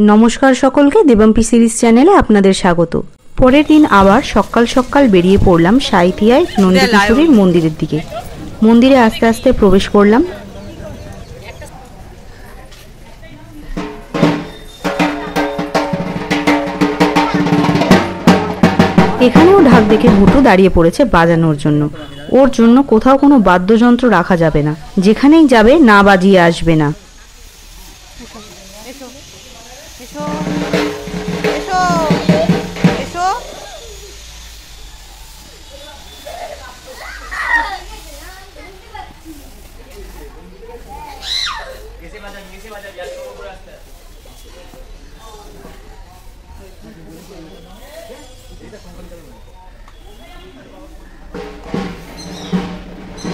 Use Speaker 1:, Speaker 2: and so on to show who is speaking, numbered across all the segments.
Speaker 1: नमस्कार सकलके देवम्पी सिरिज चैनेले आपनादेर स्वागत। परेर दिन आबार सकाल सकाल बेरिये पड़लाम साइथियाय नंदीकिशोरीर मंदिरेर दिके। मंदिरे आस्ते आस्ते प्रवेश करलाम। एखानेও ঢাক দেখে ভুটু দাঁড়িয়ে পড়েছে বাজানোর জন্য। ওর জন্য কোথাও কোনো বাদ্যযন্ত্র রাখা যাবে না, যেখানেই যাবে না বাজিয়ে আসবে না।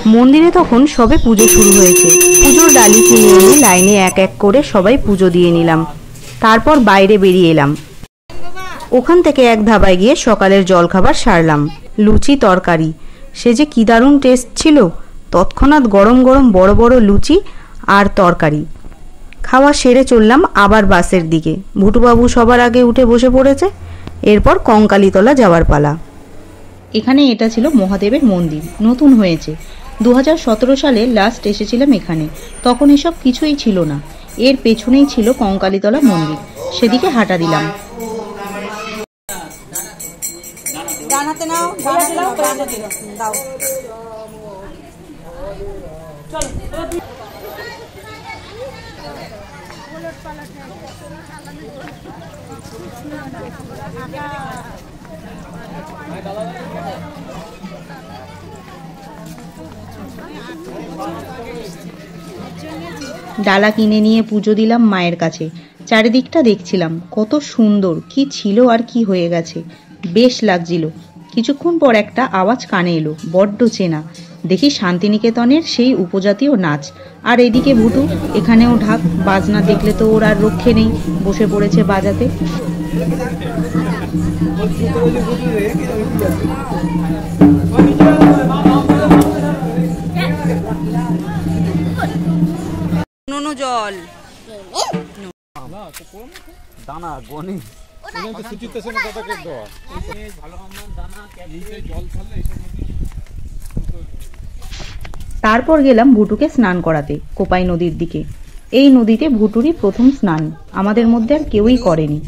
Speaker 1: मंदिरे तखन सबे पुजो शुरू हयेछे। पुजोर डाली किने एने लाइने एक एक करे सबाई पुजो दिये निलाम। तारपर बाइरे बेरिये एलाम। ओखान थेके एक धाबाय गिये सकालेर जलखाबार सारलाम। लुचि तरकारी, से जे कि दारुण टेस्ट छिलो। तत्क्षणात् गरम गरम बड़ बड़ लुचि आर तरकारी खावा सेरे चललाम आबार बासेर दिके। भुटुबाबू सबार आगे उठे बसे पड़ेছে। एरपर कंकालीतला जाওয়ার पाला। एखाने एटा छिलो महादेवेर मंदिर, नतून हयेছে। 2017 साले लास्ट एसेছিলাম এখানে। তখন এসব কিছুই ছিল না। এর পেছনেই ছিল কঙ্কালীতলা মন্দির। সেদিকে হাঁটা দিলাম। ডানাতে নাও, ডানাতে নাও, ডানাতে দাও। চলো। डाला किने निये पुजो दिलाम मायेर काछे। चारिदिकटा देखछिलाम कत सुंदर कि छिलो आर कि हये गेछे, बेश लागछिलो। किछुक्षण पर एकटा आवाज काने एलो, बड्ड चेना। देखि शांतिनिकेतनेर सेई उपजातीय नाच। आर एदिके भुटु, एखानेও ढाक बाजना देखले तो ओर आर रक्षे नेই, बसे पड़ेছে बाजाते। নুনু জল দানা গনি তো সুচিতে না দাদা কে দাও এই ভালো আমার দানা ক্যাবিতে জল ফেললে তারপর গেলাম ভুটুকে স্নান করাতে কোপাই নদীর দিকে। এই নদীতে ভুটুরই প্রথম স্নান, আমাদের মধ্যে আর কেউই করেনি।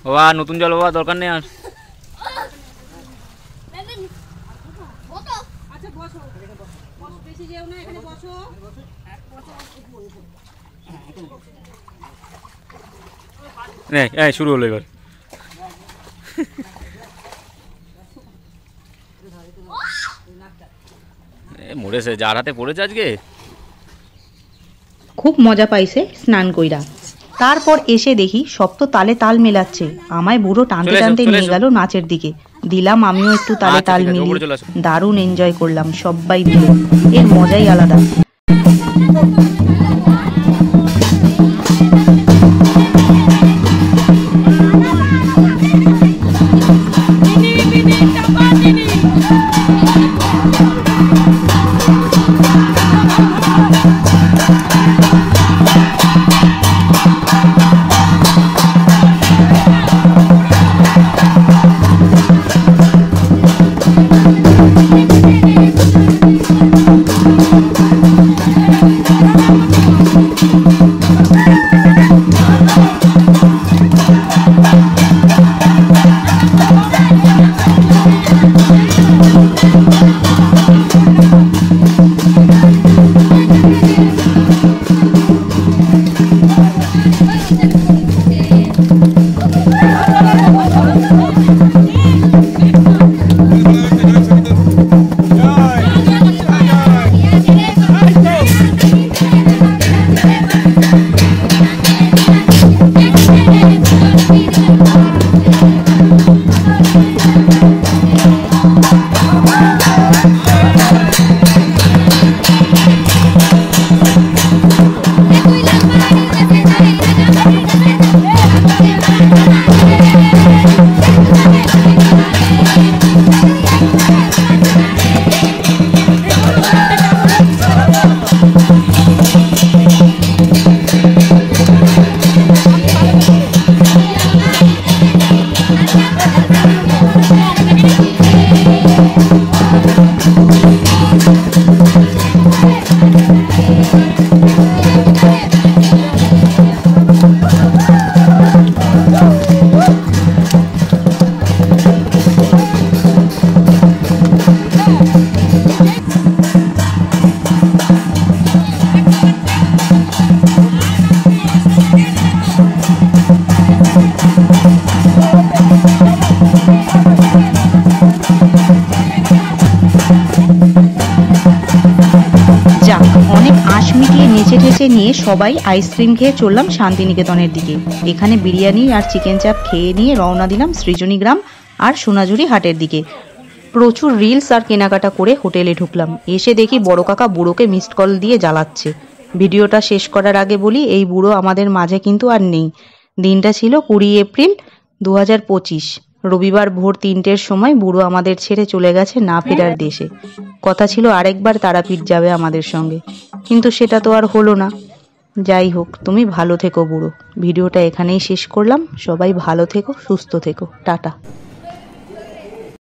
Speaker 2: বাবা নতুন জল বাবা দরকার নেই আর। আচ্ছা বসো, বসো বেশি যেও না, এখানে বসো। এই শুরু হলো এবার। মরেছে, যার হাতে পড়েছে আজকে।
Speaker 1: খুব মজা পাইছে স্নান কইরা। তারপর এসে দেখি সব তো তালে তাল মেলাচ্ছে। আমায় বুড়ো টানতে টানতে নিয়ে গেল নাচের দিকে। দিলাম আমিও একটু তালে তাল মিলিয়ে। দারুণ এনজয় করলাম সবাই মিলে। এর মজাই আলাদা। বাচ্চা নিয়ে সবাই আইসক্রিম খেয়ে চললাম শান্তিনিকেতনের দিকে। এখানে বিরিয়ানি আর চিকেন চাপ খেয়ে নিয়ে রওনা দিলাম সৃজনী গ্রাম আর সোনাঝুরি হাটের দিকে। প্রচুর রিলস আর কেনাকাটা করে হোটেলে ঢুকলাম। এসে দেখি বড় কাকা বুড়োকে মিসড কল দিয়ে জ্বালাচ্ছে। ভিডিওটা শেষ করার আগে বলি, এই বুড়ো আমাদের মাঝে কিন্তু আর নেই। দিনটা ছিল 20 এপ্রিল 2025, রবিবার ভোর 3টের সময় বুড়ো আমাদের ছেড়ে চলে গেছে না ফেরার দেশে। কথা ছিল আরেকবার তারাপীঠ যাবে আমাদের সঙ্গে, কিন্তু সেটা তো আর হলো না। যাই হোক, তুমি ভালো থেকো বুড়ো। ভিডিওটা এখানেই শেষ করলাম। সবাই ভালো থেকো, সুস্থ থেকো, টাটা।